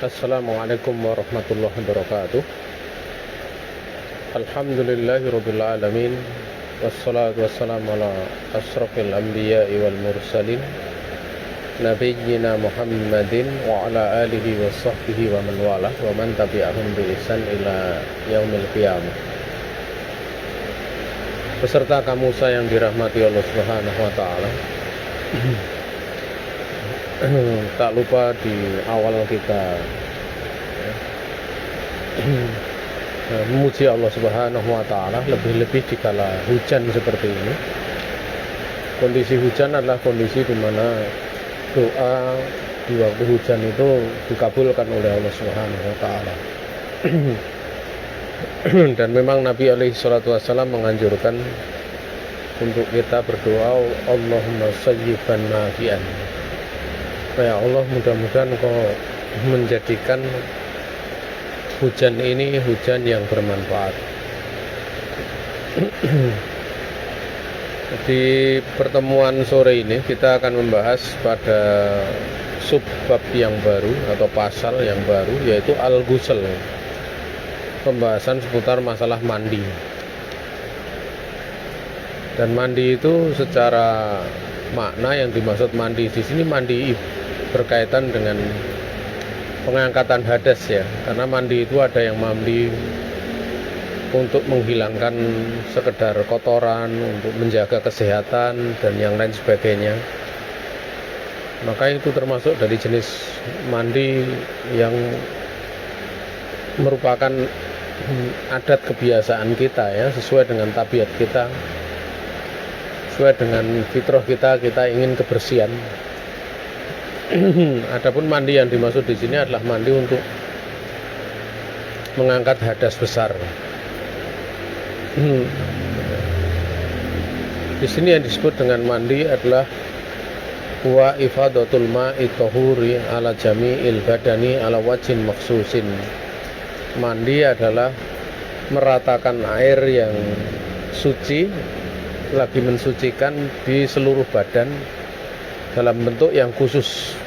Assalamualaikum warahmatullahi wabarakatuh. Alhamdulillahirabbil alamin. Wassalatu wassalamu ala asrofil anbiya'i wal mursalin nabiyyina Muhammadin wa ala alihi wa sahbihi wa man wala wa man tabi'ahum bi ihsan ila yaumil qiyamah. Beserta kamu yang dirahmati Allah Subhanahu wa taala. Tak lupa di awal kita memuji Allah Subhanahu wa taala, lebih-lebih dikala hujan seperti ini. Kondisi hujan adalah kondisi di mana doa di waktu hujan itu dikabulkan oleh Allah Subhanahu wa taala. Dan memang Nabi alaihi salatu wasallam menganjurkan untuk kita berdoa, Allahumma sayyiban nafi'an. Ya Allah, mudah-mudahan Kau menjadikan hujan ini hujan yang bermanfaat. Di pertemuan sore ini kita akan membahas pada subbab yang baru atau pasal yang baru, yaitu al-ghusl. Pembahasan seputar masalah mandi. Dan mandi itu secara makna yang dimaksud mandi di sini mandi berkaitan dengan pengangkatan hadas ya, karena mandi itu ada yang mandi untuk menghilangkan sekedar kotoran, untuk menjaga kesehatan dan yang lain sebagainya. Maka itu termasuk dari jenis mandi yang merupakan adat kebiasaan kita ya, sesuai dengan tabiat kita, sesuai dengan fitrah kita ingin kebersihan. Adapun mandi yang dimaksud di sini adalah mandi untuk mengangkat hadas besar. Di sini yang disebut dengan mandi adalah wa ifadatul ma'i tahuri ala jami'il badani ala wajhin maksusin. Mandi adalah meratakan air yang suci, lagi mensucikan di seluruh badan dalam bentuk yang khusus.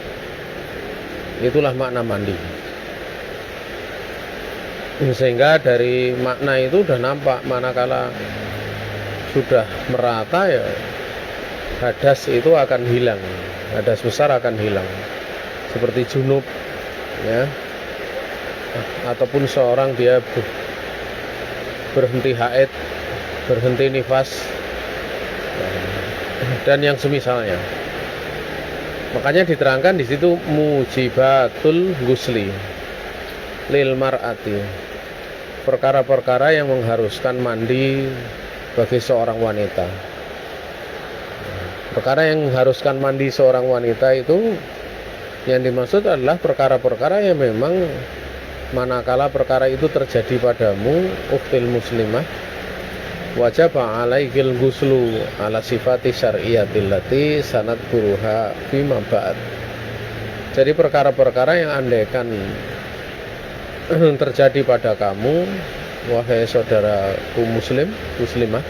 Itulah makna mandi. Sehingga dari makna itu sudah nampak manakala sudah merata ya, hadas itu akan hilang, hadas besar akan hilang, seperti junub ya, ataupun seorang dia berhenti haid, berhenti nifas dan yang semisalnya. Makanya diterangkan di situ mujibatul ghusli lil mar'ati, perkara-perkara yang mengharuskan mandi bagi seorang wanita. Perkara yang mengharuskan mandi seorang wanita itu yang dimaksud adalah perkara-perkara yang memang manakala perkara itu terjadi padamu, ukhtil muslimah, wajib alaikil ghuslu ala sifati syar'iyatil lati sanad buruha bima ba'd. Jadi perkara-perkara yang andaikan terjadi pada kamu, wahai saudaraku muslimah,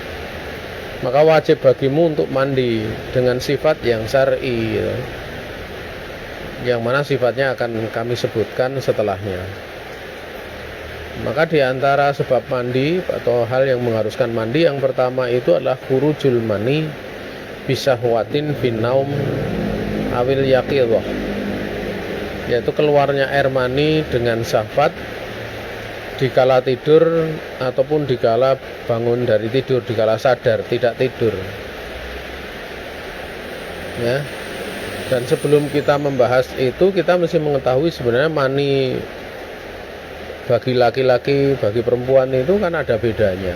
maka wajib bagimu untuk mandi dengan sifat yang syar'i, yang mana sifatnya akan kami sebutkan setelahnya. Maka di antara sebab mandi atau hal yang mengharuskan mandi yang pertama itu adalah khurujul mani bisahwatin finnaum awil yaqidhah, yaitu keluarnya air mani dengan syahwat dikala tidur ataupun dikala bangun dari tidur, dikala sadar tidak tidur ya. Dan sebelum kita membahas itu, kita mesti mengetahui sebenarnya mani bagi laki-laki, bagi perempuan itu kan ada bedanya.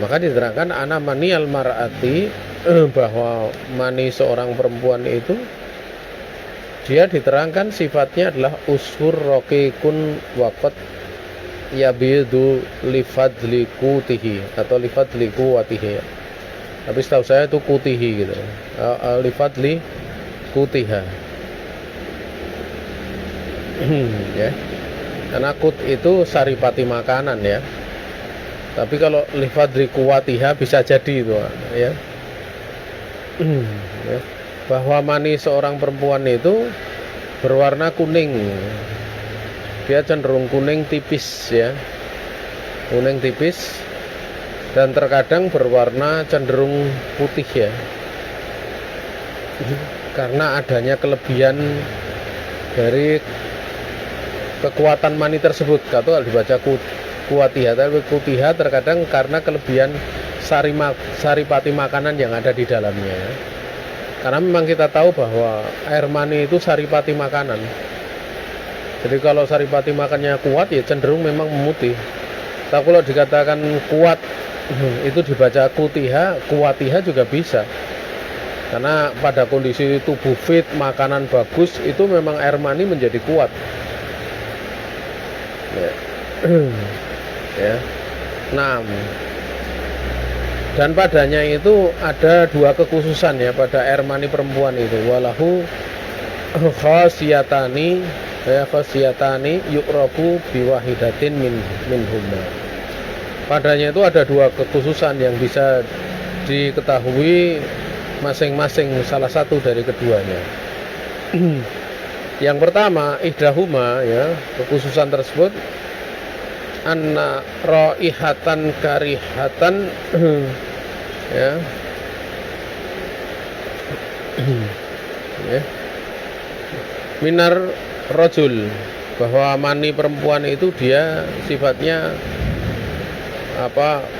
Maka diterangkan ana mani al mar'ati, bahwa mani seorang perempuan itu dia diterangkan sifatnya adalah usfur raqiqun waqat yabidu lifadli kutihi atau lifadli kuwatihi. Tapi setahu saya itu kutihi gitu. Lifadli kutiha. Ya. Karena kut itu saripati makanan ya. Tapi kalau lifadri kuwatiha bisa jadi itu ya. Ya. Bahwa mani seorang perempuan itu berwarna kuning dia cenderung kuning tipis ya, kuning tipis, dan terkadang berwarna cenderung putih ya, karena adanya kelebihan dari kekuatan mani tersebut. Kalau dibaca kuatiha, tapi kutiha terkadang karena kelebihan saripati makanan yang ada di dalamnya. Karena memang kita tahu bahwa air mani itu saripati makanan. Jadi kalau saripati makannya kuat ya cenderung memang memutih. Tapi kalau dikatakan kuat itu dibaca kutiha, kuatiha juga bisa. Karena pada kondisi tubuh fit, makanan bagus, itu memang air mani menjadi kuat. Ya. Nah, dan padanya itu ada dua kekhususan ya pada air mani perempuan itu. Walahu khasiyatani ya, khasiyatani yu'rafu biwahidatin minhumma. Padanya itu ada dua kekhususan yang bisa diketahui masing-masing salah satu dari keduanya. Yang pertama, ihdahuma ya, kekhususan tersebut anna raihatan karihatan ya. Ya. Minar rajul, bahwa mani perempuan itu dia sifatnya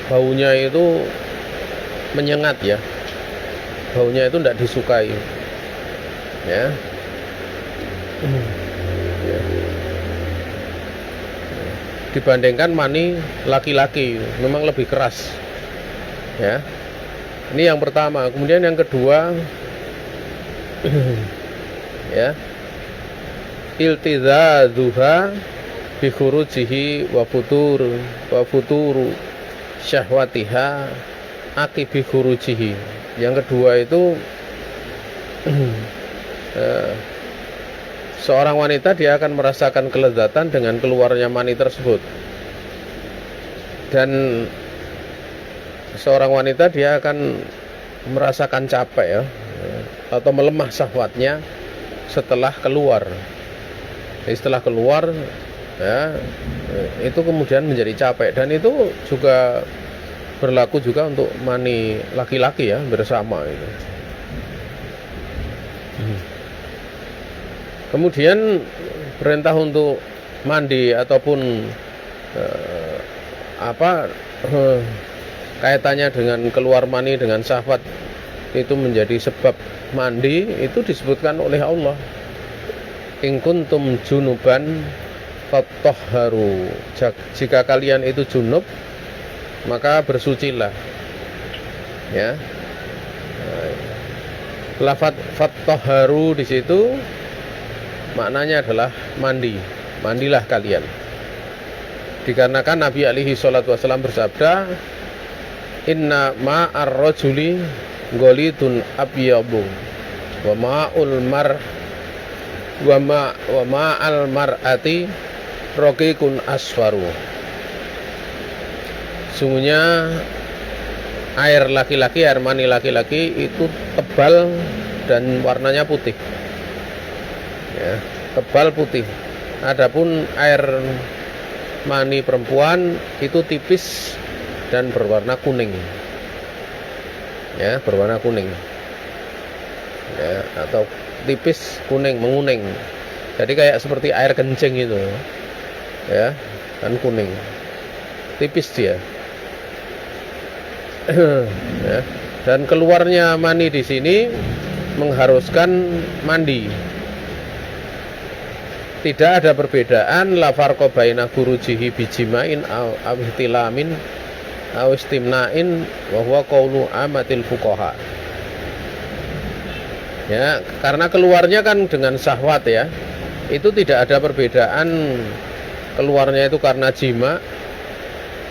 baunya itu menyengat ya, baunya itu tidak disukai ya. Ya. Dibandingkan mani laki-laki memang lebih keras ya. Ini yang pertama. Kemudian yang kedua ya, iltizadzuha bi khurujihi wa futuru syahwatiha akibi khurujihi. Yang kedua itu seorang wanita dia akan merasakan kelezatan dengan keluarnya mani tersebut, dan seorang wanita dia akan merasakan capek ya, atau melemah syahwatnya setelah keluar. Jadi setelah keluar ya, itu kemudian menjadi capek, dan itu juga berlaku juga untuk mani laki-laki ya, bersama itu. Kemudian perintah untuk mandi ataupun kaitannya dengan keluar mani dengan syahwat itu menjadi sebab mandi, itu disebutkan oleh Allah, in kuntum junuban fatahharu, jika kalian itu junub maka bersucilah ya. Lafaz fatahharu di situ maknanya adalah mandi, mandilah kalian. Dikarenakan Nabi alaihi salatu wasallam bersabda, inna ma'ar rajuli ghalidun abyabu wa ma'al mar'ati raqiqun asfaru. Sungguhnya air laki-laki, air mani laki-laki itu tebal dan warnanya putih ya, tebal putih. Adapun air mani perempuan itu tipis dan berwarna kuning ya, berwarna kuning ya, atau tipis kuning, menguning. Jadi kayak seperti air kencing itu ya, kan kuning, tipis dia. Ya. Dan keluarnya mani di sini mengharuskan mandi. Tidak ada perbedaan la farqa baina khurujihi bijimain aw ihtilamin aw istimna'in wa huwa qaulu amatil fuqaha. Ya, karena keluarnya kan dengan syahwat ya. Itu tidak ada perbedaan keluarnya itu karena jima,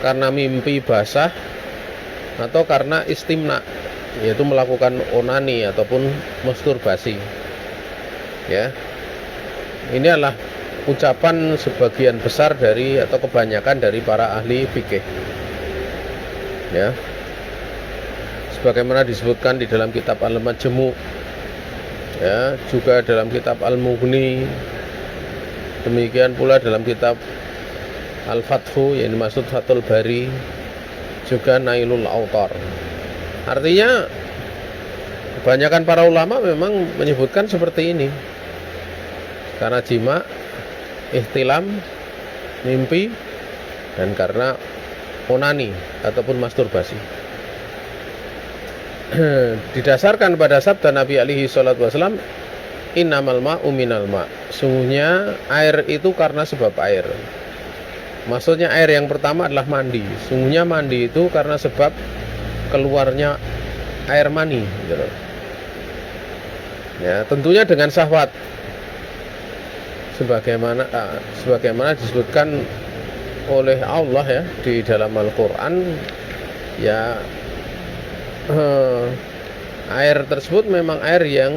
karena mimpi basah, atau karena istimna, yaitu melakukan onani ataupun masturbasi ya. Ini adalah ucapan sebagian besar dari atau kebanyakan dari para ahli fikih ya, sebagaimana disebutkan di dalam kitab Al-Majmu' ya, juga dalam kitab Al-Mughni Demikian pula dalam kitab Al-Fathu yang dimaksud Fathul Bari, juga Nailul Autar. Artinya kebanyakan para ulama memang menyebutkan seperti ini, karena jima, ihtilam, mimpi, dan karena onani ataupun masturbasi. Didasarkan pada sabda Nabi alaihi salatu wasallam, innamal ma'u minal ma', sungguhnya air itu karena sebab air. Maksudnya air yang pertama adalah mandi. Sungguhnya mandi itu karena sebab keluarnya air mani, gitu. Ya, tentunya dengan syahwat, sebagaimana disebutkan oleh Allah ya di dalam Al-Quran, ya air tersebut memang air yang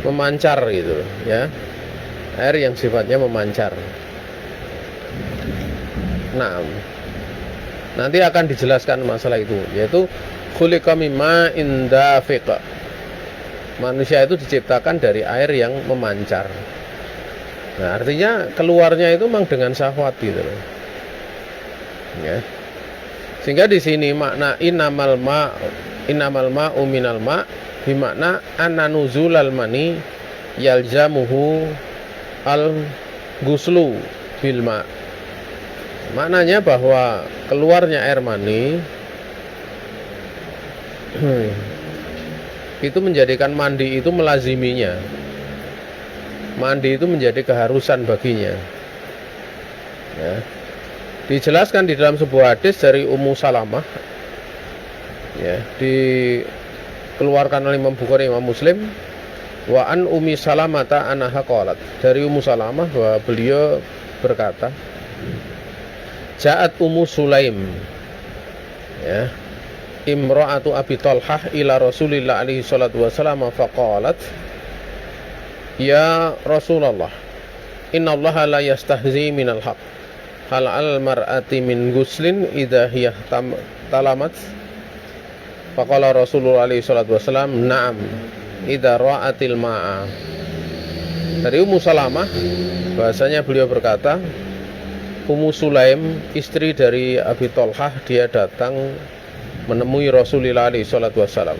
memancar, gitu ya, air yang sifatnya memancar. Nah, nanti akan dijelaskan masalah itu, yaitu khuliqa mimma indafiq. Manusia itu diciptakan dari air yang memancar. Nah, artinya keluarnya itu memang dengan syahwat, gitu loh. Ya. Sehingga di sini makna innamal ma'u minal ma' bermakna anna nuzulal mani yalzamuhu al ghuslu bil ma'. Maknanya bahwa keluarnya air mani itu menjadikan mandi itu melaziminya. Mandi itu menjadi keharusan baginya. Ya. Dijelaskan di dalam sebuah hadis dari Ummu Salamah, ya, dikeluarkan oleh Imam Bukhari, Imam Muslim, wa an Ummi Salamata anha qalat, dari Ummu Salamah bahwa beliau berkata, Ja'at Ummu Sulaim, ya, imra'atu Abi Talhah ila Rasulillah alaihi salatu wasallam faqalat, ya Rasulullah, innallaha la yastahzi minal haq, hal al mar'ati min guslin idha hiya talamat. Faqala Rasulullah alaihi salatu wasallam, na'am idha ra'atil ma'a. Dari Ummu Salamah bahasanya beliau berkata, Ummu Sulaim, istri dari Abi Talhah, dia datang menemui Rasulullah SAW.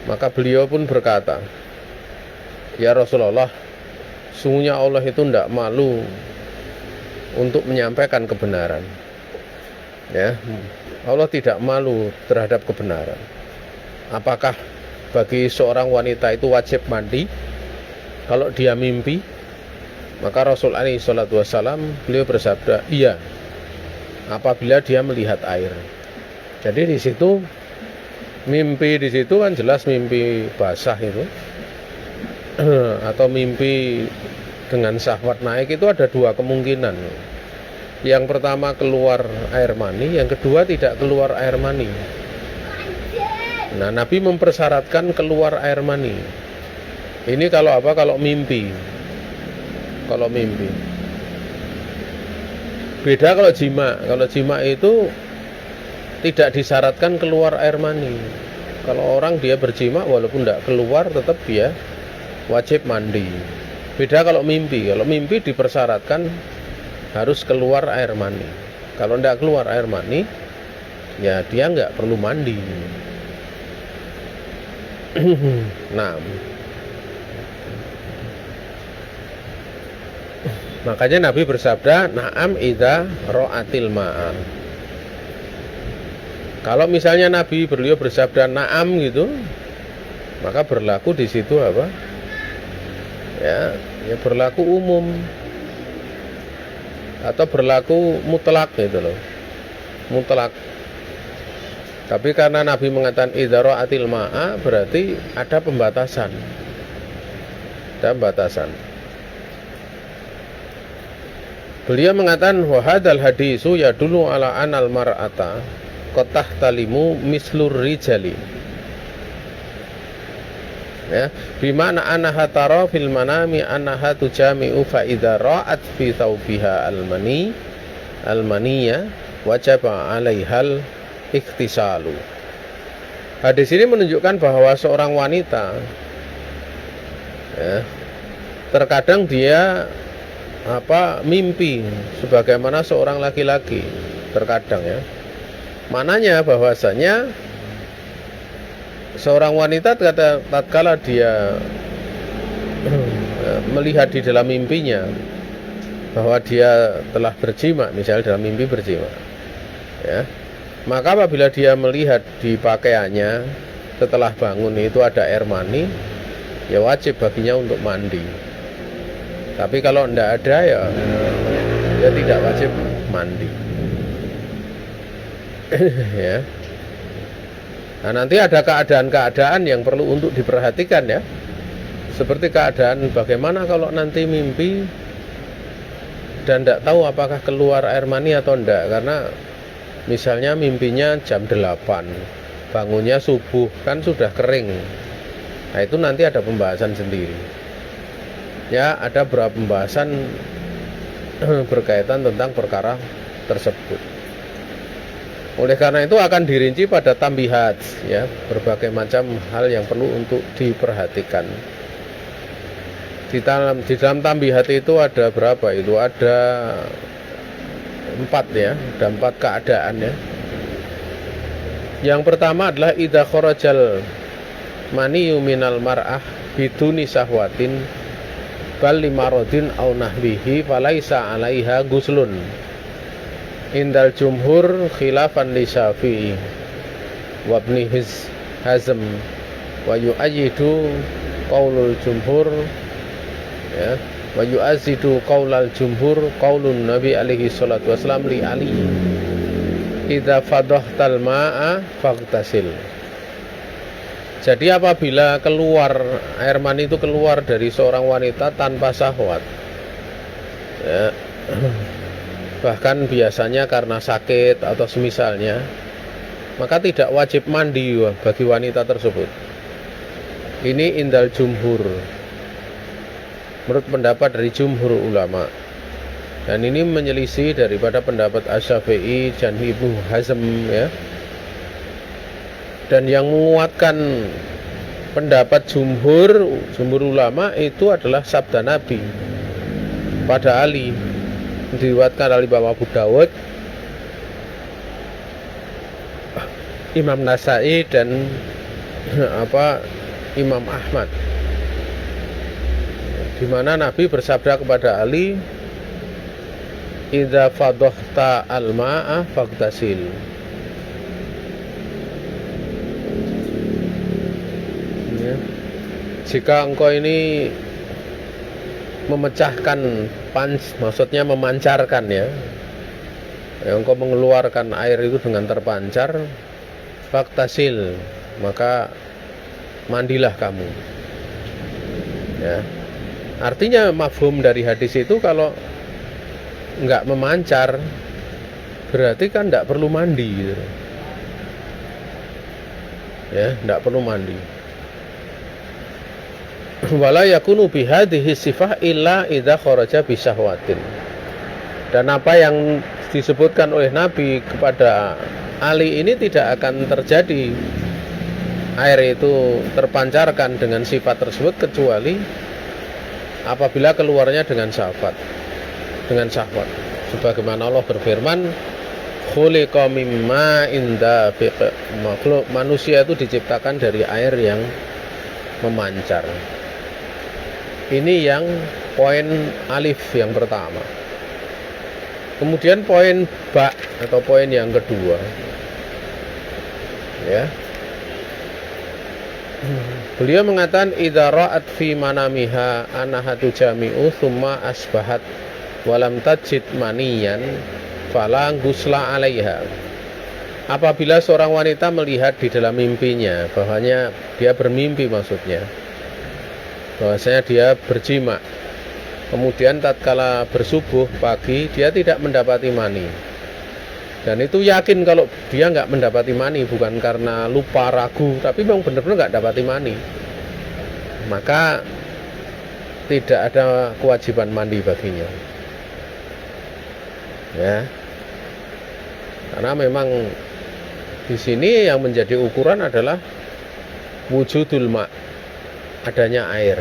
Maka beliau pun berkata, ya Rasulullah, sungguhnya Allah itu tidak malu untuk menyampaikan kebenaran. Ya, Allah tidak malu terhadap kebenaran. Apakah bagi seorang wanita itu wajib mandi kalau dia mimpi? Maka Rasul alaihi salatu wassalam beliau bersabda, iya, apabila dia melihat air. Jadi di situ mimpi, di situ kan jelas mimpi basah itu atau mimpi dengan syahwat naik, itu ada dua kemungkinan. Yang pertama keluar air mani, yang kedua tidak keluar air mani. Nah, Nabi mempersyaratkan keluar air mani. Ini kalau apa? Kalau mimpi. Kalau mimpi. Beda kalau jima. Kalau jima itu tidak disyaratkan keluar air mani. Kalau orang dia berjima walaupun tidak keluar, tetap dia wajib mandi. Beda kalau mimpi. Kalau mimpi dipersyaratkan harus keluar air mani. Kalau tidak keluar air mani, ya dia nggak perlu mandi. Nah, makanya Nabi bersabda, na'am idza ra'atil ma'a. Kalau misalnya Nabi beliau bersabda na'am gitu, maka berlaku di situ apa? Ya berlaku umum atau berlaku mutlak gitu loh. Mutlak. Tapi karena Nabi mengatakan idza ra'atil ma'a, berarti ada pembatasan. Ada pembatasan. Beliau mengatakan wa hadzal hadisu yadullu ala anal mar'ata qatah talimu mislur rijali. Ya, bimana annaha tara fil manami annaha tujami'u fa idza ra'at fi thawbiha almaniya wajaba 'alaihal ikhtisalu. Hadis ini menunjukkan bahwa seorang wanita, ya, terkadang dia mimpi sebagaimana seorang laki-laki, terkadang ya. Mananya bahwasanya seorang wanita tatkala dia melihat di dalam mimpinya bahwa dia telah berjima, misalnya dalam mimpi berjima ya, maka apabila dia melihat di pakaiannya setelah bangun itu ada air mani, ya wajib baginya untuk mandi. Tapi kalau tidak ada ya tidak wajib mandi. Ya. Nah, nanti ada keadaan-keadaan yang perlu untuk diperhatikan ya. Seperti keadaan bagaimana kalau nanti mimpi dan tidak tahu apakah keluar air mani atau tidak, karena misalnya mimpinya jam 8, bangunnya subuh, kan sudah kering. Nah, itu nanti ada pembahasan sendiri. Ya, ada beberapa pembahasan berkaitan tentang perkara tersebut. Oleh karena itu akan dirinci pada tambihat ya, berbagai macam hal yang perlu untuk diperhatikan. Di dalam tambihat itu ada berapa? Itu ada 4 ya, ada 4 keadaan ya. Yang pertama adalah idza kharajal maniyu minal mar'ah biduni sahwatin bal limaradin au nahwihi falaisa 'alaiha guslun. Indal jumhur khilafan li Syafi'i wa ibn Hazm wa yu'ayyidu qaulul jumhur ya, wa yu'azzidu qaulal jumhur qaulun Nabi alaihi salatu wasallam li Ali idza fadahtal ma'a faghtasil. Jadi apabila keluar air mani itu keluar dari seorang wanita tanpa syahwat ya, bahkan biasanya karena sakit atau semisalnya, maka tidak wajib mandi bagi wanita tersebut. Ini indal jumhur, menurut pendapat dari jumhur ulama, dan ini menyelisih daripada pendapat Asy-Syafi'i dan Ibnu Hazm ya. Dan yang menguatkan pendapat jumhur ulama itu adalah sabda Nabi pada Ali, diriwayatkan oleh Imam Abu Dawud, Imam Nasai dan Imam Ahmad, di mana Nabi bersabda kepada Ali, idza fadhta al-ma'a faghtasil. Ya. Jika engkau ini memecahkan maksudnya memancarkan ya, engkau mengeluarkan air itu dengan terpancar, faghtasil, maka mandilah kamu ya. Artinya mafhum dari hadis itu kalau enggak memancar berarti kan enggak perlu mandi gitu. Ya, enggak perlu mandi. Wala yakunu bihadhihi sifah illa idza kharaja bi syahwatin. Dan apa yang disebutkan oleh Nabi kepada Ali ini tidak akan terjadi, air itu terpancarkan dengan sifat tersebut, kecuali apabila keluarnya dengan syahwat. Sebagaimana Allah berfirman, khuliqa mimma inda makhluk manusia itu diciptakan dari air yang memancar. Ini yang poin alif yang pertama. Kemudian poin ba atau poin yang kedua ya, beliau mengatakan idza ra'at fi manamiha anahatu jami'u thumma asbahat walam tajid maniyan fala ghusla 'alaiha. Apabila seorang wanita melihat di dalam mimpinya bahwanya dia bermimpi, maksudnya bahwasanya dia berjima, kemudian tatkala bersubuh pagi dia tidak mendapati mani, dan itu yakin kalau dia nggak mendapati mani bukan karena lupa ragu, tapi memang benar-benar nggak dapati mani, maka tidak ada kewajiban mandi baginya ya. Karena memang di sini yang menjadi ukuran adalah wujudul ma', adanya air.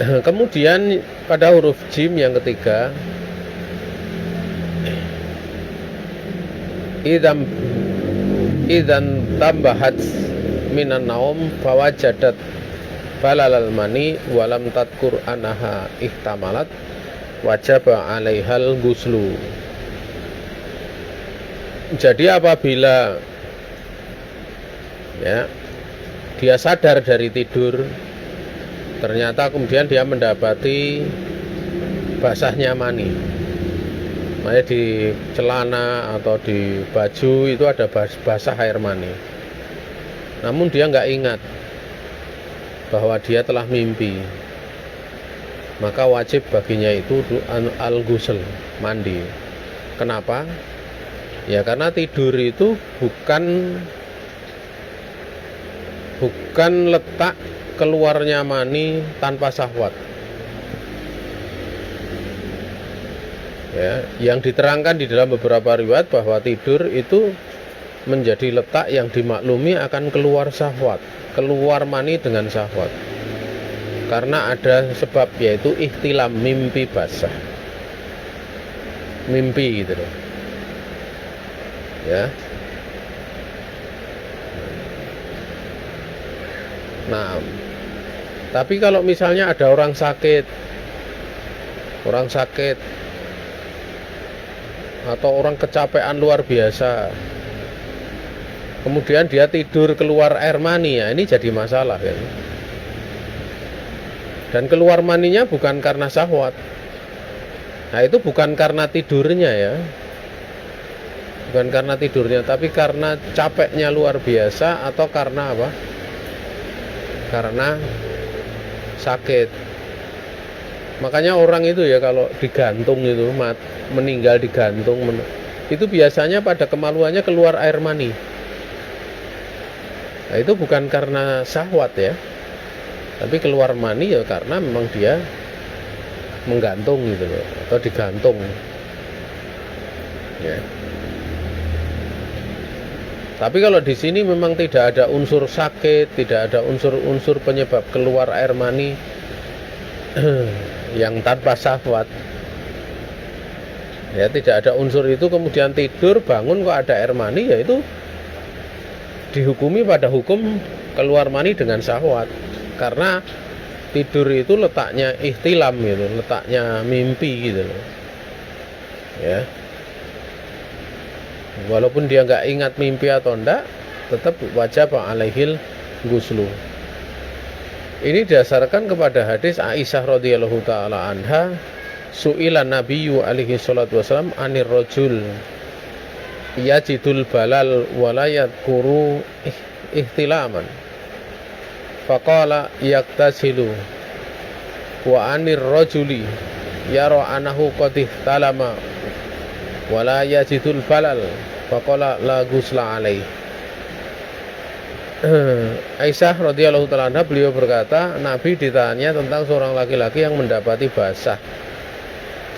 Kemudian pada huruf jim yang ketiga, idan tambahat minan naum fawajadat balalal mani walam tadkur anaha ihtamalat wajaba alaihal guslu. Jadi apabila ya dia sadar dari tidur, ternyata kemudian dia mendapati basahnya mani, makanya di celana atau di baju itu ada basah air mani, namun dia nggak ingat bahwa dia telah mimpi, maka wajib baginya itu al-ghusl, mandi. Kenapa? Ya karena tidur itu bukan letak keluarnya mani tanpa syahwat. Ya, yang diterangkan di dalam beberapa riwayat bahwa tidur itu menjadi letak yang dimaklumi akan keluar syahwat, keluar mani dengan syahwat. Karena ada sebab, yaitu ihtilam, mimpi basah. Mimpi gitu loh. Ya. Nah, tapi kalau misalnya ada orang sakit atau orang kecapean luar biasa, kemudian dia tidur keluar air mani, ya ini jadi masalah kan. Dan keluar maninya bukan karena syahwat. Nah, itu bukan karena tidurnya ya. Bukan karena tidurnya, tapi karena capeknya luar biasa atau karena apa? Karena sakit. Makanya orang itu ya kalau digantung itu, meninggal digantung, itu biasanya pada kemaluannya keluar air mani. Nah, itu bukan karena syahwat ya, tapi keluar mani ya karena memang dia menggantung gitu loh, atau digantung. Ya. Tapi kalau di sini memang tidak ada unsur sakit, tidak ada unsur-unsur penyebab keluar air mani yang tanpa syahwat. Ya, tidak ada unsur itu, kemudian tidur, bangun kok ada air mani, ya itu dihukumi pada hukum keluar mani dengan syahwat. Karena tidur itu letaknya ihtilam gitu, letaknya mimpi gitu loh. Ya. Walaupun dia nggak ingat mimpi atau enggak, tetap wajib alaihil ghuslu. Ini didasarkan kepada hadis Aisyah radhiyallahu taala anha, su'ilan nabiyyu alaihi salatu wasallam anir rajul yajidul balal wala yadhkuru ihtilaman. Faqala yaktasilu wa anir rajuli yara anahu qad ihtalama wala yajidul balal. Faqala la ghusla alaih. Aisyah radhiyallahu ta'ala anha, beliau berkata, Nabi ditanya tentang seorang laki-laki yang mendapati basah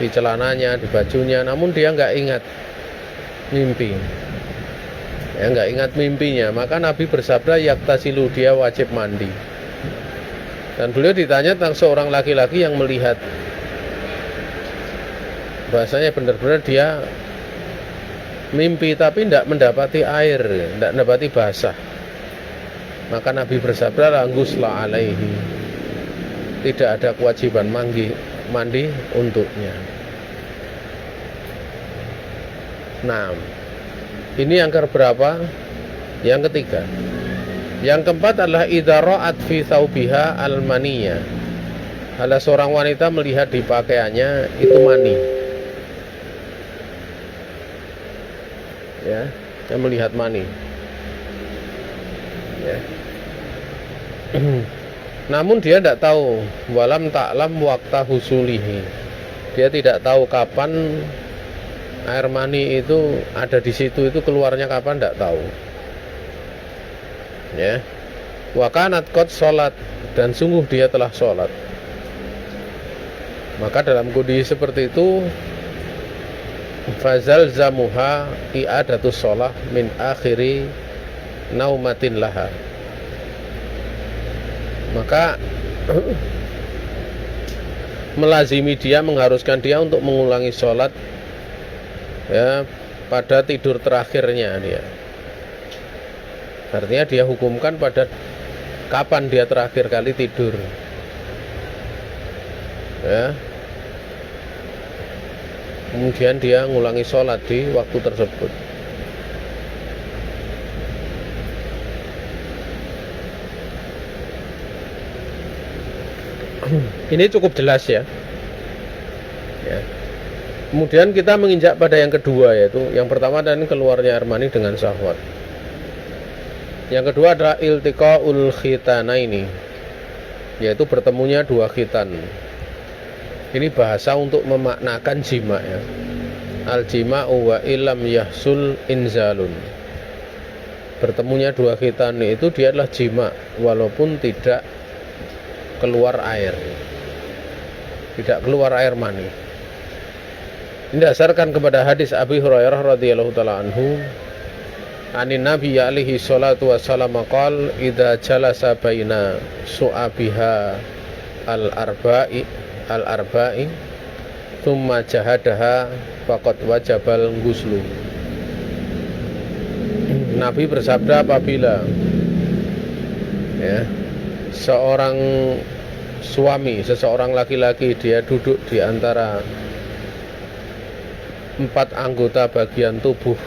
di celananya, di bajunya, namun dia nggak ingat mimpi. Ya, nggak ingat mimpinya, maka Nabi bersabda yaktasilu, dia wajib mandi. Dan beliau ditanya tentang seorang laki-laki yang melihat bahasanya benar-benar dia mimpi tapi tidak mendapati air, tidak mendapati basah, maka Nabi bersabda la ghusla alaihi, tidak ada kewajiban mandi untuknya. Nah, ini yang keberapa? Yang ketiga. Yang keempat adalah idza ra'at fi thawbiha al-maniyya. Ada seorang wanita melihat di pakaiannya itu mani. Ya, dia melihat mani. Ya. Namun dia tidak tahu, walam ta'lam waqta husulihi. Dia tidak tahu kapan air mani itu ada di situ, itu keluarnya kapan tidak tahu. Ya. Wa kanat qad salat, dan sungguh dia telah salat. Maka dalam kondisi seperti itu fazal zamuha i'adatus shalah min akhiri naumatin laha. Maka melazimi dia, mengharuskan dia untuk mengulangi sholat ya pada tidur terakhirnya dia. Artinya dia hukumkan pada kapan dia terakhir kali tidur ya, kemudian dia ngulangi sholat di waktu tersebut. Ini cukup jelas ya. Kemudian kita menginjak pada yang kedua, yaitu yang pertama dan keluarnya air mani dengan syahwat. Yang kedua adalah iltiqaul khitanaini, yaitu bertemunya dua khitan. Ini bahasa untuk memaknakan jima ya. Al jima'u wa illam yahsul inzalun. Bertemunya dua khitan itu dia adalah jima walaupun tidak keluar air, tidak keluar air mani. Ini dasarkan kepada hadis Abi Hurairah radhiyallahu taala anhu, anin Nabi alaihi salatu wassalam qala idza jalasa baina su'abiha al-arba'i thumma jahadaha faqad wajabal ghuslu. Nabi bersabda, apabila ya seorang suami, seseorang laki-laki dia duduk di antara empat anggota bagian tubuh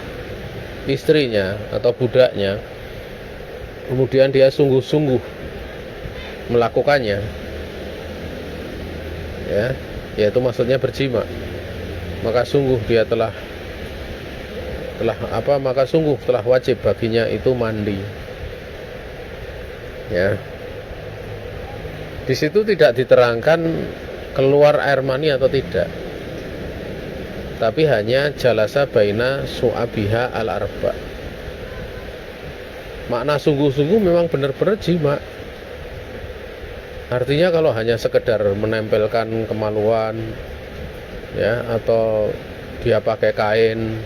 istrinya atau budaknya, kemudian dia sungguh-sungguh melakukannya ya, yaitu maksudnya berjima, maka sungguh dia telah wajib baginya itu mandi ya. Di situ tidak diterangkan keluar air mani atau tidak, tapi hanya jalasa baina su'abiha al-arba. Makna sungguh-sungguh memang benar-benar jima. Artinya kalau hanya sekedar menempelkan kemaluan ya, atau dia pakai kain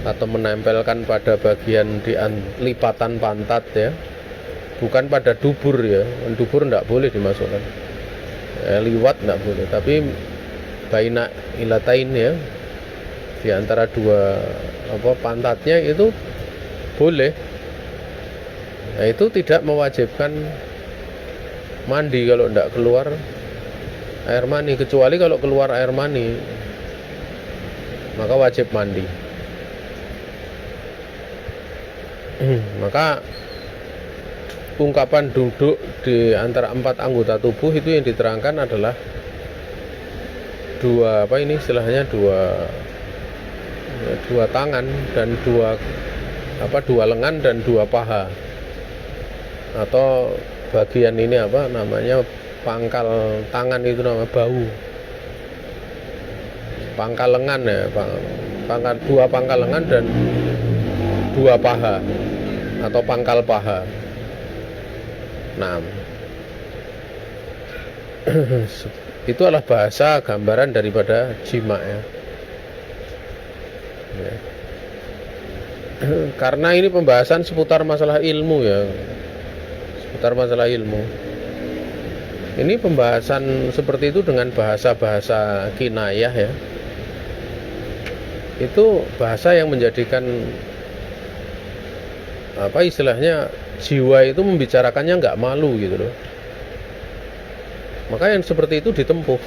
atau menempelkan pada bagian di lipatan pantat ya, bukan pada dubur ya. Dubur enggak boleh dimasukkan liwat enggak boleh, tapi baina ilatain ya, di antara dua pantatnya itu boleh. Nah, itu tidak mewajibkan mandi kalau enggak keluar air mani, kecuali kalau keluar air mani maka wajib mandi. Maka ungkapan duduk di antara empat anggota tubuh itu yang diterangkan adalah dua tangan dan dua lengan dan dua paha, atau bagian ini pangkal tangan itu namanya bahu, pangkal lengan ya, dua pangkal lengan dan dua paha atau pangkal paha. Nah, itu adalah bahasa gambaran daripada jima ya. Karena ini pembahasan seputar masalah ilmu ya, seputar masalah ilmu. Ini pembahasan seperti itu dengan bahasa-bahasa kinayah ya. Itu bahasa yang menjadikan istilahnya jiwa itu membicarakannya nggak malu gitu loh. Maka yang seperti itu ditempuh.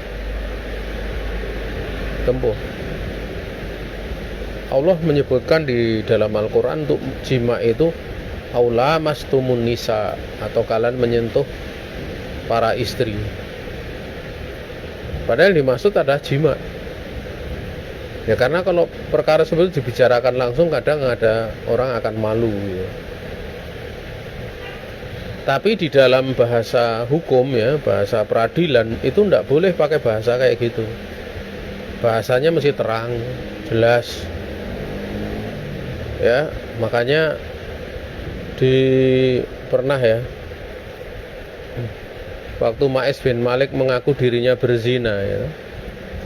Allah menyebutkan di dalam Al-Quran untuk jima itu aula mastumun nisa, atau kalian menyentuh para istri. Padahal yang dimaksud adalah jima. Ya karena kalau perkara seperti dibicarakan langsung kadang ada orang akan malu gitu. Tapi di dalam bahasa hukum ya, bahasa peradilan itu tidak boleh pakai bahasa kayak gitu. Bahasanya mesti terang, jelas. Ya, makanya pernah ya, waktu Ma'is bin Malik mengaku dirinya berzina ya.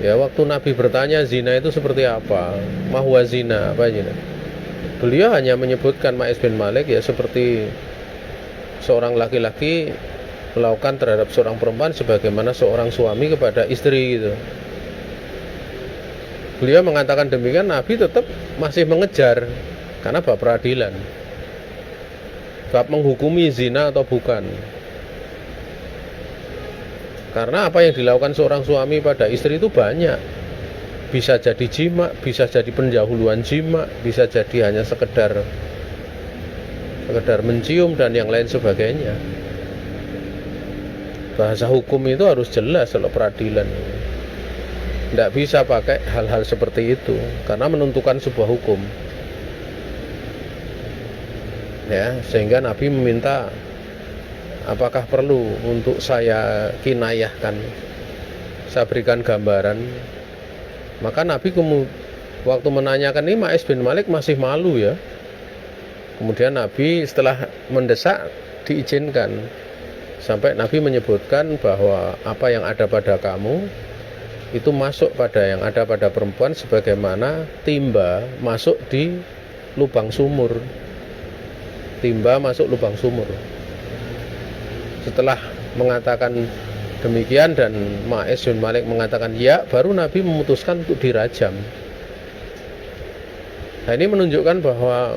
Ya, waktu Nabi bertanya zina itu seperti apa? Mahwa zina, apa zina? Beliau hanya menyebutkan Ma'is bin Malik ya seperti seorang laki-laki melakukan terhadap seorang perempuan sebagaimana seorang suami kepada istri gitu. Beliau mengatakan demikian, Nabi tetap masih mengejar karena bab peradilan, bab menghukumi zina atau bukan. Karena apa yang dilakukan seorang suami pada istri itu banyak. Bisa jadi jima, bisa jadi pendahuluan jima, bisa jadi hanya sekedar mencium dan yang lain sebagainya. Bahasa hukum itu harus jelas kalau peradilan. Tidak bisa pakai hal-hal seperti itu karena menentukan sebuah hukum. Ya, sehingga Nabi meminta, apakah perlu untuk saya kinayahkan, saya berikan gambaran. Maka Nabi waktu menanyakan ini, Ma'is bin Malik masih malu ya. Kemudian Nabi setelah mendesak diizinkan, sampai Nabi menyebutkan bahwa apa yang ada pada kamu itu masuk pada yang ada pada perempuan sebagaimana timba masuk di lubang sumur. Timba masuk lubang sumur. Setelah mengatakan demikian dan Ma'is bin Malik mengatakan ya, baru Nabi memutuskan untuk dirajam. Nah, ini menunjukkan bahwa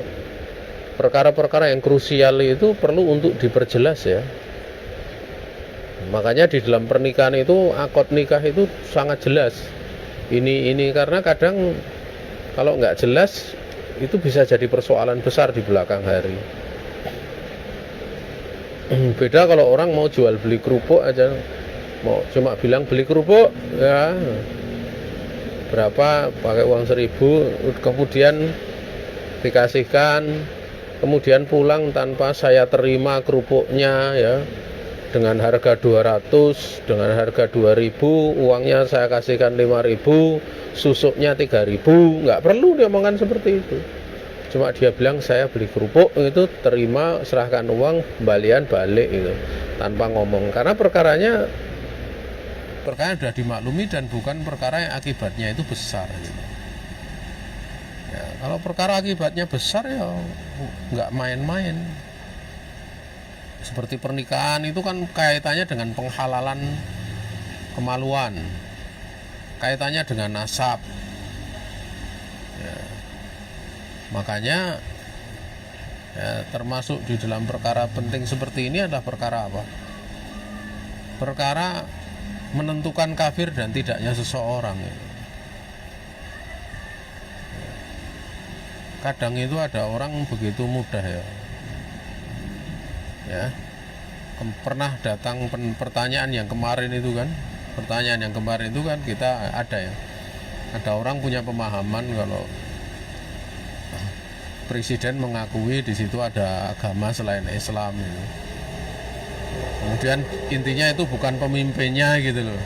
perkara-perkara yang krusial itu perlu untuk diperjelas ya. Makanya di dalam pernikahan itu akad nikah itu sangat jelas. Ini karena kadang kalau nggak jelas itu bisa jadi persoalan besar di belakang hari. Beda kalau orang mau jual beli kerupuk aja, mau cuma bilang beli kerupuk ya berapa, pakai uang 1.000, kemudian dikasihkan, kemudian pulang tanpa saya terima kerupuknya ya, dengan harga 200, dengan harga 2.000, uangnya saya kasihkan 5.000, susuknya 3.000. Nggak perlu dia omongan seperti itu. Cuma dia bilang saya beli kerupuk, itu terima, serahkan uang, kembalian balik itu, tanpa ngomong. Karena perkara sudah dimaklumi dan bukan perkara yang akibatnya itu besar gitu. Ya, kalau perkara akibatnya besar ya nggak main-main. Seperti pernikahan itu kan kaitannya dengan penghalalan kemaluan, kaitannya dengan nasab ya. Makanya ya, termasuk di dalam perkara penting seperti ini adalah perkara apa? Perkara menentukan kafir dan tidaknya seseorang ya. Kadang itu ada orang begitu mudah ya, pernah datang pertanyaan yang kemarin itu kan, kita ada orang punya pemahaman kalau presiden mengakui di situ ada agama selain Islam gitu. Kemudian intinya itu bukan pemimpinnya gitu loh.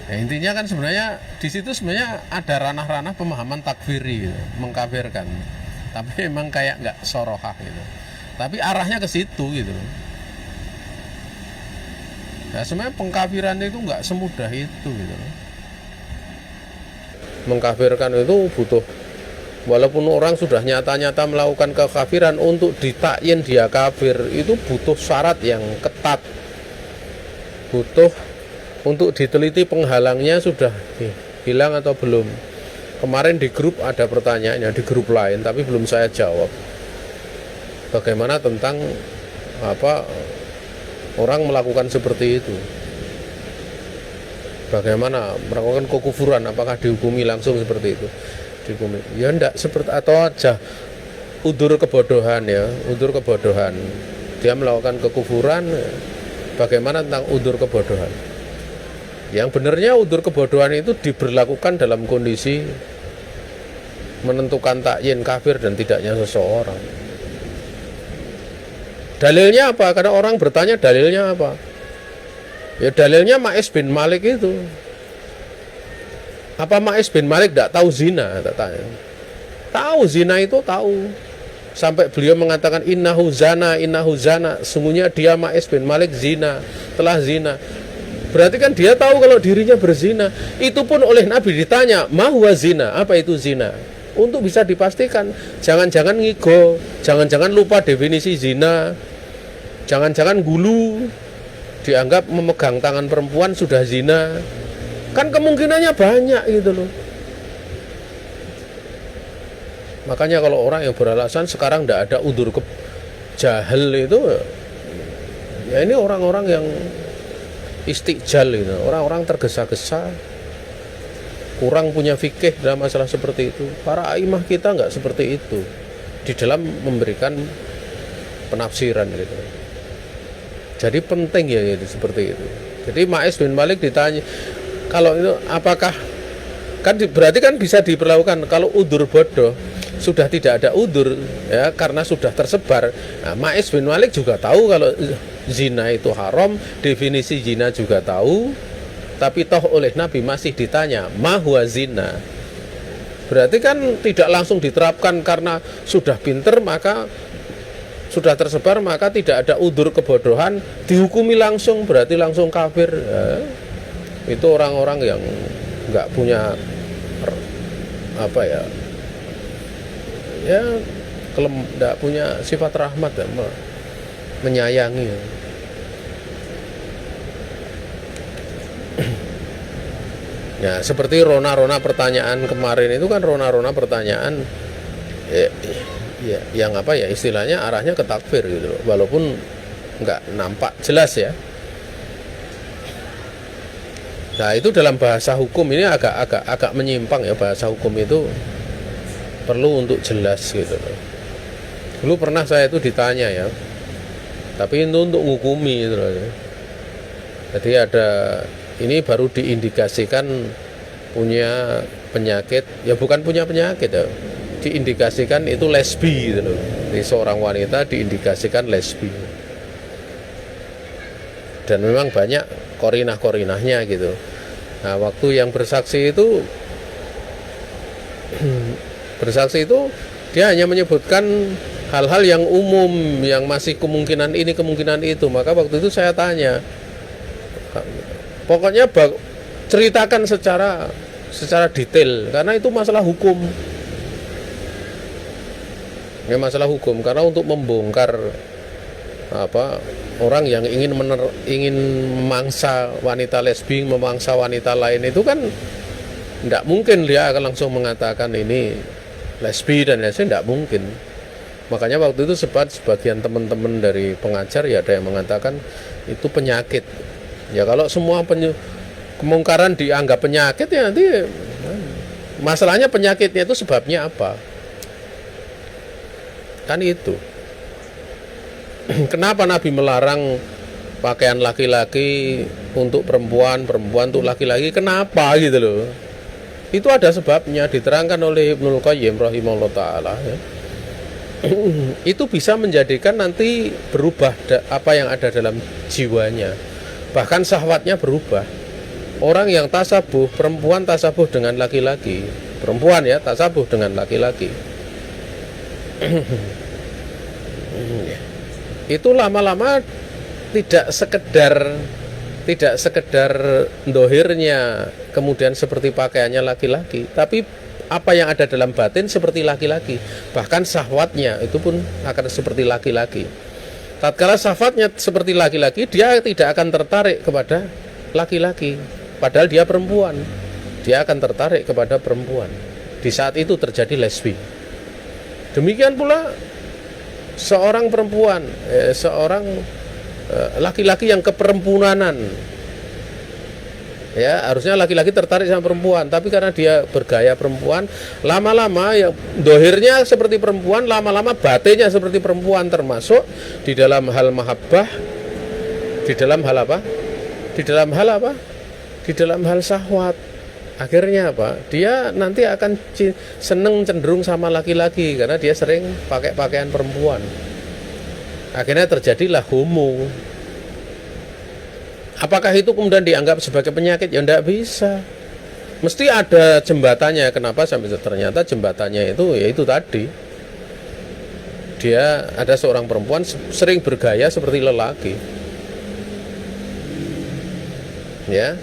Ya, intinya kan sebenarnya di situ sebenarnya ada ranah-ranah pemahaman takfiri gitu, mengkafirkan. Tapi memang kayak nggak sorohah gitu. Tapi arahnya ke situ gitu. Ya sebenarnya pengkafiran itu nggak semudah itu gitu. Mengkafirkan itu butuh, walaupun orang sudah nyata-nyata melakukan kekafiran, untuk ditakyin dia kafir itu butuh syarat yang ketat. Butuh untuk diteliti penghalangnya sudah hilang atau belum. Kemarin di grup ada pertanyaannya, di grup lain, tapi belum saya jawab. Bagaimana tentang orang melakukan seperti itu? Bagaimana melakukan kekufuran? Apakah dihukumi langsung seperti itu? Dihukumi? Ya enggak seperti, atau aja udzur kebodohan ya, udzur kebodohan. Dia melakukan kekufuran. Bagaimana tentang udzur kebodohan? Yang benarnya udzur kebodohan itu diberlakukan dalam kondisi menentukan takyin kafir dan tidaknya seseorang. Dalilnya apa? Karena orang bertanya dalilnya apa? Ya dalilnya Ma'is bin Malik itu. Apa Ma'is bin Malik tidak tahu zina? Tak tanya. Tahu zina itu, tahu. Sampai beliau mengatakan innahu zana. Sungguhnya dia Ma'is bin Malik zina, telah zina. Berarti kan dia tahu kalau dirinya berzina. Itu pun oleh Nabi ditanya, ma huwa zina? Apa itu zina? Untuk bisa dipastikan, jangan-jangan ngigo, jangan-jangan lupa definisi zina, jangan-jangan gulu, dianggap memegang tangan perempuan sudah zina. Kan kemungkinannya banyak gitu loh. Makanya kalau orang yang beralasan sekarang tidak ada udzur jahil itu, ya ini orang-orang yang istiqjal itu, orang-orang tergesa-gesa, kurang punya fikih dalam masalah seperti itu. Para aimah kita nggak seperti itu di dalam memberikan penafsiran gitu. Jadi penting ya gitu, seperti itu. Jadi Ma'is bin Malik ditanya, kalau itu apakah, kan berarti kan bisa diperlakukan kalau udzur bodoh sudah tidak ada udzur ya karena sudah tersebar. Nah, Ma'is bin Malik juga tahu kalau zina itu haram, definisi zina juga tahu, tapi toh oleh Nabi masih ditanya ma huwa zina. Berarti kan tidak langsung diterapkan karena sudah pinter maka sudah tersebar maka tidak ada udzur kebodohan, dihukumi langsung, berarti langsung kafir ya. Itu orang-orang yang nggak punya apa ya, nggak punya sifat rahmat ya, menyayangi ya. Ya seperti rona-rona pertanyaan kemarin itu kan rona-rona pertanyaan ya, yang apa ya istilahnya arahnya ke takfir gitu loh, walaupun nggak nampak jelas ya. Nah itu dalam bahasa hukum ini agak menyimpang ya, bahasa hukum itu perlu untuk jelas gitu loh. Dulu pernah saya itu ditanya ya, tapi itu untuk menghukumi gitu loh ya. Jadi ada, ini baru diindikasikan punya penyakit, ya bukan punya penyakit ya, diindikasikan itu lesbi gitu loh. Jadi seorang wanita diindikasikan lesbi. Dan memang banyak korinah-korinahnya gitu. Nah, waktu yang bersaksi itu dia hanya menyebutkan hal-hal yang umum, yang masih kemungkinan ini, kemungkinan itu. Maka waktu itu saya tanya, pokoknya ceritakan secara detail, karena itu masalah hukum. Ya masalah hukum, karena untuk membongkar orang yang ingin memangsa wanita lesbi, memangsa wanita lain itu kan tidak mungkin dia akan langsung mengatakan ini lesbi dan lesbi, tidak mungkin. Makanya waktu itu sebagian teman-teman dari pengajar ya ada yang mengatakan itu penyakit. Ya kalau semua kemungkaran dianggap penyakit ya nanti masalahnya penyakitnya itu sebabnya apa? Kan itu. Kenapa Nabi melarang pakaian laki-laki untuk perempuan, perempuan untuk laki-laki? Kenapa gitu loh? Itu ada sebabnya, diterangkan oleh Ibnul Qayyim rahimahullah ta'ala ya. Itu bisa menjadikan nanti berubah apa yang ada dalam jiwanya, bahkan syahwatnya berubah. Orang yang tasabuh, perempuan tasabuh dengan laki-laki, perempuan ya tasabuh dengan laki-laki, itu lama-lama tidak sekedar dohirnya kemudian seperti pakaiannya laki-laki, tapi apa yang ada dalam batin seperti laki-laki, bahkan syahwatnya itu pun akan seperti laki-laki. Tatkala syahwatnya seperti laki-laki, dia tidak akan tertarik kepada laki-laki, padahal dia perempuan, dia akan tertarik kepada perempuan. Di saat itu terjadi lesbi. Demikian pula seorang perempuan, seorang laki-laki yang keperempuanan, ya harusnya laki-laki tertarik sama perempuan, tapi karena dia bergaya perempuan, lama-lama ya dohirnya seperti perempuan, lama-lama batinnya seperti perempuan, termasuk di dalam hal mahabbah, di dalam hal apa? Di dalam hal syahwat. Akhirnya apa? Dia nanti akan seneng cenderung sama laki-laki karena dia sering pakai pakaian perempuan. Akhirnya terjadilah homo. Apakah itu kemudian dianggap sebagai penyakit? Ya tidak bisa. Mesti ada jembatannya. Kenapa sampai ternyata jembatannya itu ya itu tadi. Dia ada seorang perempuan sering bergaya seperti lelaki. Ya.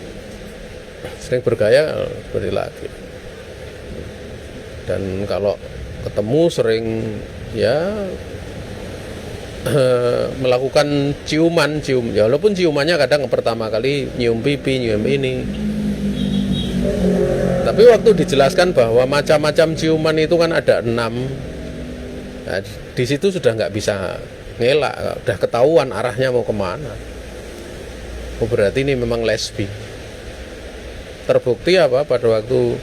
Sering bergaya seperti laki, dan kalau ketemu sering ya melakukan cium ya, walaupun ciumannya kadang pertama kali nyium pipi, nyium ini, tapi waktu dijelaskan bahwa macam-macam ciuman itu kan ada 6, nah, di situ sudah nggak bisa ngelak, udah ketahuan arahnya mau kemana. Oh, berarti ini memang lesbi. Terbukti apa, pada waktu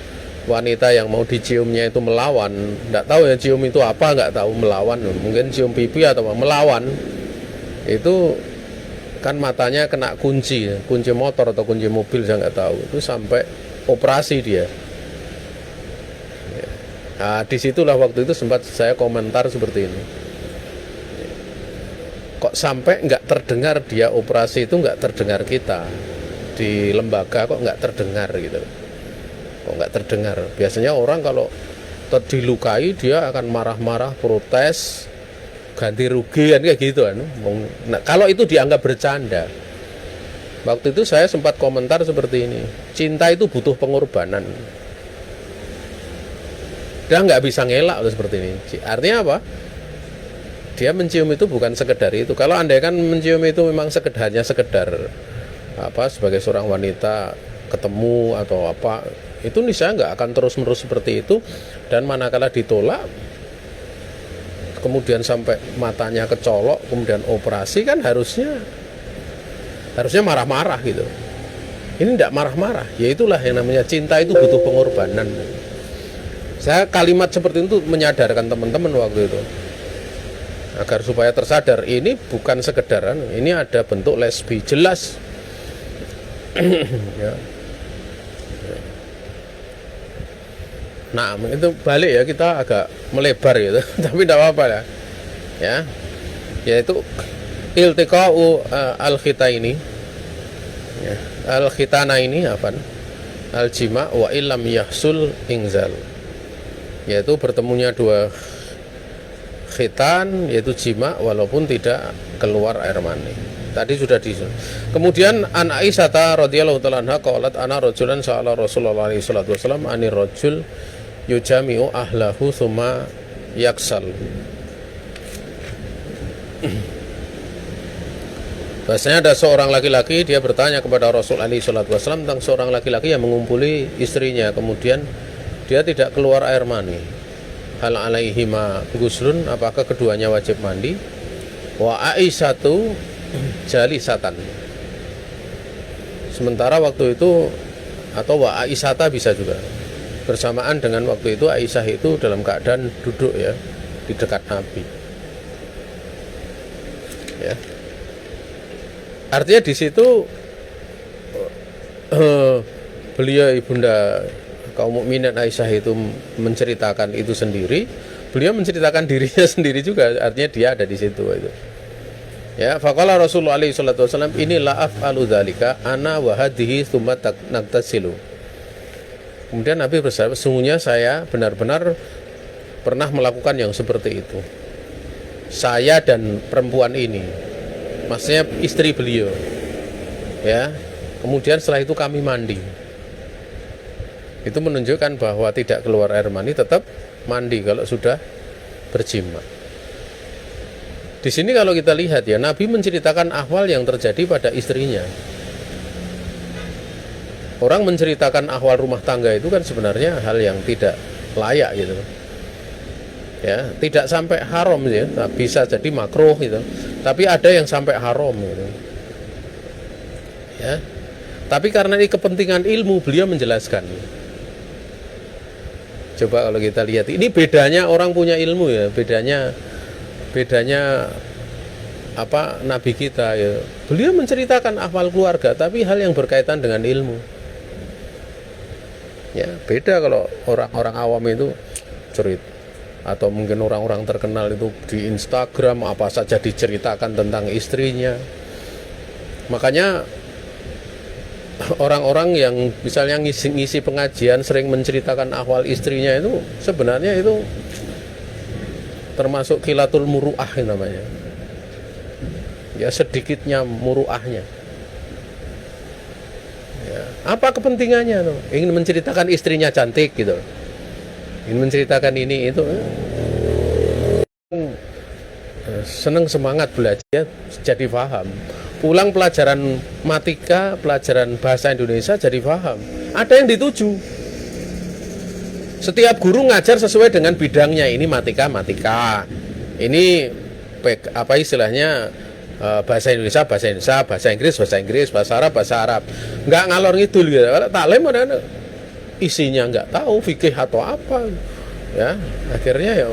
wanita yang mau diciumnya itu melawan, nggak tahu ya cium itu apa, nggak tahu, melawan, mungkin cium pipi atau melawan, itu kan matanya kena kunci motor atau kunci mobil, saya nggak tahu, itu sampai operasi dia. Nah, disitulah waktu itu sempat saya komentar seperti ini, kok sampai nggak terdengar dia operasi itu, nggak terdengar kita di lembaga, kok nggak terdengar gitu, kok nggak terdengar. Biasanya orang kalau dilukai dia akan marah-marah, protes, ganti rugi kan, kayak gitu kan. Nah, kalau itu dianggap bercanda, waktu itu saya sempat komentar seperti ini, cinta itu butuh pengorbanan. Dia nggak bisa ngelak seperti ini. Artinya apa? Dia mencium itu bukan sekedar itu. Kalau andai kan mencium itu memang sekedar apa, sebagai seorang wanita ketemu atau apa, itu saya nggak akan terus-menerus seperti itu. Dan manakala ditolak, kemudian sampai matanya kecolok, kemudian operasi, kan harusnya marah-marah gitu. Ini tidak marah-marah. Ya itulah yang namanya cinta itu butuh pengorbanan. Saya kalimat seperti itu menyadarkan teman-teman waktu itu, agar supaya tersadar ini bukan sekedaran, ini ada bentuk lesbi jelas. Ya. Nah, itu balik ya, kita agak melebar gitu, tapi tidak apa-apa ya. Ya, yaitu iltiqa'u al-khitaini, ya, al-khitana ini apa? Al-jima' wa illam yahsul ingzal, yaitu bertemunya dua khitan, yaitu jima, walaupun tidak keluar air mani. Tadi sudah Kemudian an Aisyah radhiyallahu ta'ala anha qalat ana rajulan sa'ala Rasulullah sallallahu alaihi wasallam anir rajul yujami'u ahlahu tsumma yaksal. Bahasanya ada seorang laki-laki, dia bertanya kepada Rasul alaihi salatu wasallam tentang seorang laki-laki yang mengumpuli istrinya, kemudian dia tidak keluar air mani. Hal alaihima guslun, apakah keduanya wajib mandi? Wa Aisyatu jalisatan. Sementara waktu itu, atau wa Aisyata bisa juga, bersamaan dengan waktu itu Aisyah itu dalam keadaan duduk ya di dekat Nabi. Ya. Artinya di situ beliau ibunda kaum mukminin Aisyah itu menceritakan itu sendiri, beliau menceritakan dirinya sendiri juga, artinya dia ada di situ itu. Ya, faqala Rasulullah alaihi salatu wasallam ini la af'alu dzalika ana wa hadhihi tsumma nagtasilu. Kemudian Nabi bersabda, sesungguhnya saya benar-benar pernah melakukan yang seperti itu. Saya dan perempuan ini, maksudnya istri beliau. Ya. Kemudian setelah itu kami mandi. Itu menunjukkan bahwa tidak keluar air mani, tetap mandi kalau sudah berjima. Di sini kalau kita lihat ya, Nabi menceritakan ahwal yang terjadi pada istrinya. Orang menceritakan ahwal rumah tangga itu kan sebenarnya hal yang tidak layak gitu. Ya, tidak sampai haram ya, bisa jadi makruh gitu. Tapi ada yang sampai haram gitu. Ya. Tapi karena ini kepentingan ilmu, beliau menjelaskan. Coba kalau kita lihat, ini bedanya orang punya ilmu ya, bedanya apa Nabi kita ya. Beliau menceritakan ahwal keluarga, tapi hal yang berkaitan dengan ilmu. Ya, beda kalau orang-orang awam itu cerita, atau mungkin orang-orang terkenal itu di Instagram apa saja diceritakan tentang istrinya. Makanya orang-orang yang misalnya ngisi pengajian sering menceritakan ahwal istrinya itu sebenarnya itu termasuk khilatul muru'ah namanya. Ya, sedikitnya muru'ahnya. Ya, apa kepentingannya tuh? Ingin menceritakan istrinya cantik gitu. Ingin menceritakan ini itu. seneng semangat belajar jadi paham. Pulang pelajaran matika, pelajaran bahasa Indonesia jadi paham. Ada yang dituju. Setiap guru ngajar sesuai dengan bidangnya. Ini matika. Ini apa istilahnya, bahasa Indonesia, bahasa Inggris, bahasa Arab. Nggak ngalor ngidul gitu. Kalau taklim ada isinya nggak tahu, fikih atau apa. Ya, akhirnya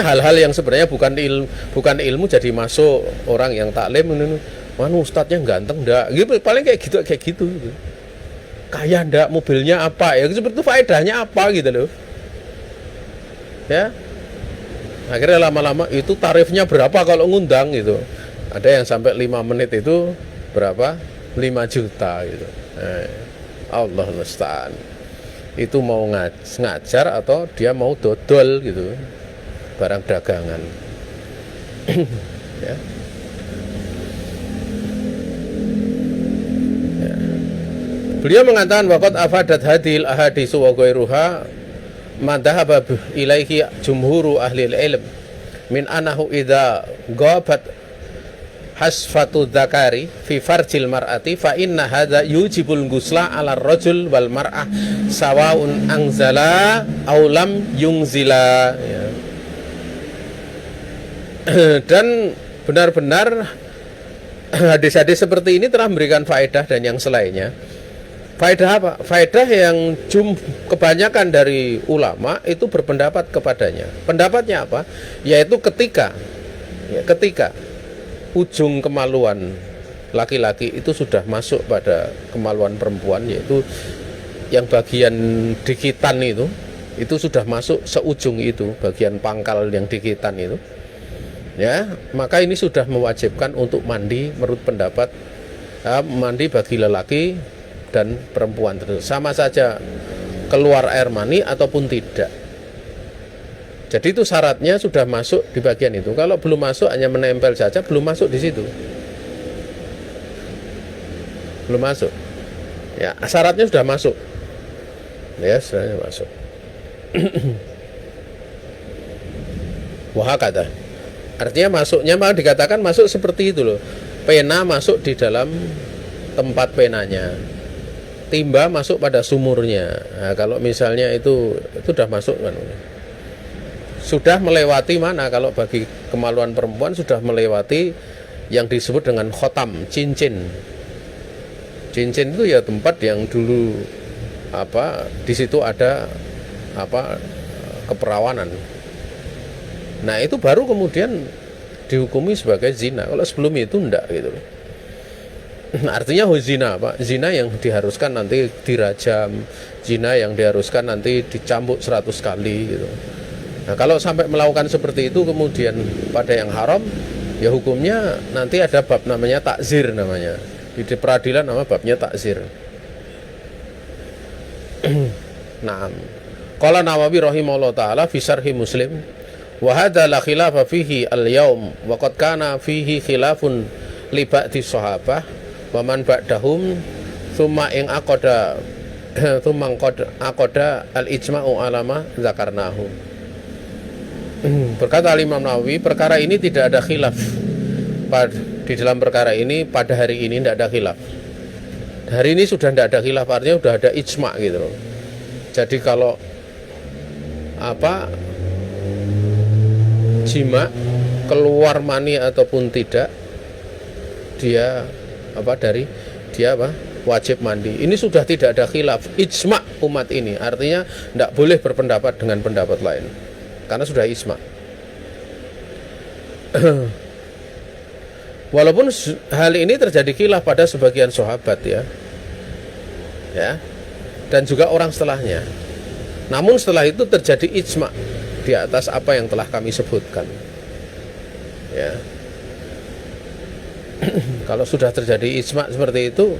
hal-hal yang sebenarnya bukan ilmu jadi masuk orang yang taklim. Mana ustadznya ganteng ndak gitu, paling kayak gitu. Kaya ndak, mobilnya apa, ya seperti itu, faedahnya apa gitu loh ya. Akhirnya lama-lama itu tarifnya berapa kalau ngundang gitu, ada yang sampai 5 menit itu berapa, 5 juta gitu. Allah musta'an. Itu mau ngajar atau dia mau dodol gitu, barang dagangan. Ya. Ya. Beliau mengatakan waqad afadat hadil ahadisu wa ghairuha madhahaba ilaihi jumhuru ahli ilm min anahu idza ghabat hasfatu dzakari fi farjil mar'ati fa inna hadza yujibul ghusla 'ala rajul wal mar'ah sawaun anzala aw lam yunzila ya. Dan benar-benar hadis-hadis seperti ini telah memberikan faedah dan yang selainnya. Faedah apa? Faedah yang kebanyakan dari ulama itu berpendapat kepadanya. Pendapatnya apa? Yaitu ketika ujung kemaluan laki-laki itu sudah masuk pada kemaluan perempuan, yaitu yang bagian dikitan itu sudah masuk seujung itu, bagian pangkal yang dikitan itu. Ya, maka ini sudah mewajibkan untuk mandi menurut pendapat mandi bagi lelaki dan perempuan tersebut. Sama saja keluar air mani ataupun tidak. Jadi itu syaratnya sudah masuk di bagian itu. Kalau belum masuk, hanya menempel saja, belum masuk di situ. Belum masuk. Ya, syaratnya sudah masuk. Ya, sudah masuk. Wah, kata. Artinya masuknya malah dikatakan masuk seperti itu loh. Pena masuk di dalam tempat penanya. Timba masuk pada sumurnya. Nah, kalau misalnya itu sudah masuk kan. Sudah melewati mana, kalau bagi kemaluan perempuan sudah melewati yang disebut dengan khotam, cincin. Cincin itu ya tempat yang dulu di situ ada keperawanan. Nah, itu baru kemudian dihukumi sebagai zina. Kalau sebelum itu enggak gitu. Artinya zina apa? Zina yang diharuskan nanti dirajam, zina yang diharuskan nanti dicambuk 100 kali gitu. Nah, kalau sampai melakukan seperti itu kemudian pada yang haram, ya hukumnya nanti ada bab namanya takzir namanya. Di peradilan nama babnya takzir. Nah, qala Nawawi rahimahullah taala fi syarhi Muslim, wa hadza la khilafa fihi al-yaum wa qad kana fihi khilafun li ba'di sahabah wa man ba'dahum thumma in aqada al-ijma'u alama zakarnahu. Berkata Imam Nawawi, perkara ini tidak ada khilaf. Di dalam perkara ini pada hari ini tidak ada khilaf. Hari ini sudah tidak ada khilaf, artinya sudah ada ijma gitu loh. Jadi kalau jima keluar mani ataupun tidak, dia wajib mandi. Ini sudah tidak ada khilaf, ijma umat ini. Artinya tidak boleh berpendapat dengan pendapat lain karena sudah ijma. Walaupun hal ini terjadi khilaf pada sebagian sahabat ya, dan juga orang setelahnya. Namun setelah itu terjadi ijma di atas apa yang telah kami sebutkan. Ya. Kalau sudah terjadi ijma seperti itu,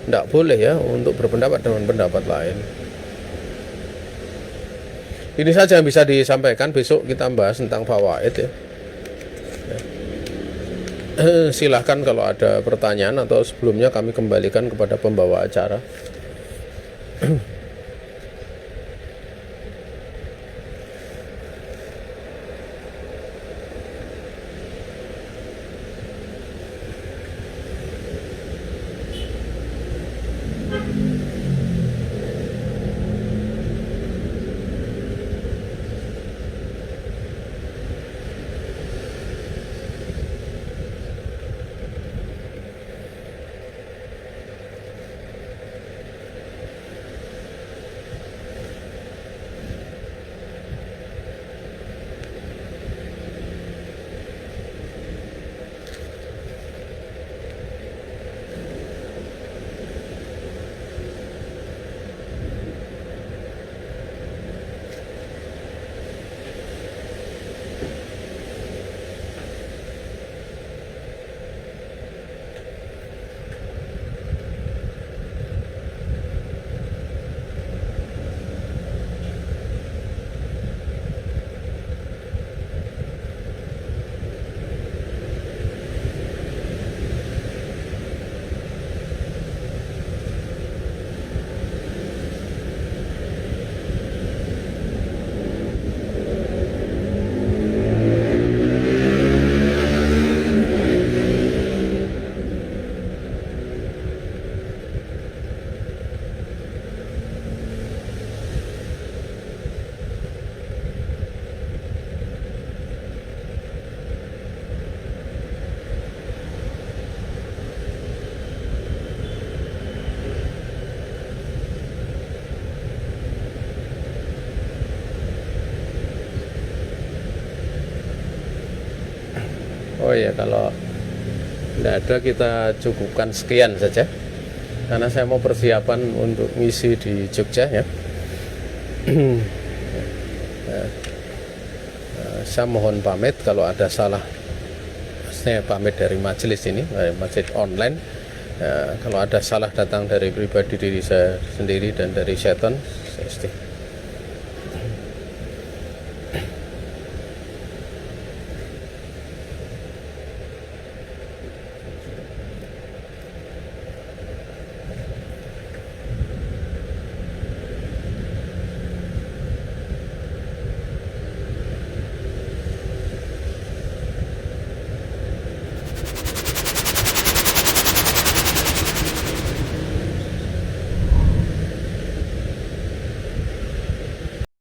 tidak boleh ya untuk berpendapat dengan pendapat lain. Ini saja yang bisa disampaikan. Besok kita bahas tentang fawaid ya. Silahkan kalau ada pertanyaan, atau sebelumnya kami kembalikan kepada pembawa acara. Oh ya, kalau tidak ada kita cukupkan sekian saja, karena saya mau persiapan untuk ngisi di Jogja ya. Saya mohon pamit kalau ada salah. Saya pamit dari majelis ini, dari masjid online. Kalau ada salah datang dari pribadi diri saya sendiri dan dari setan, saya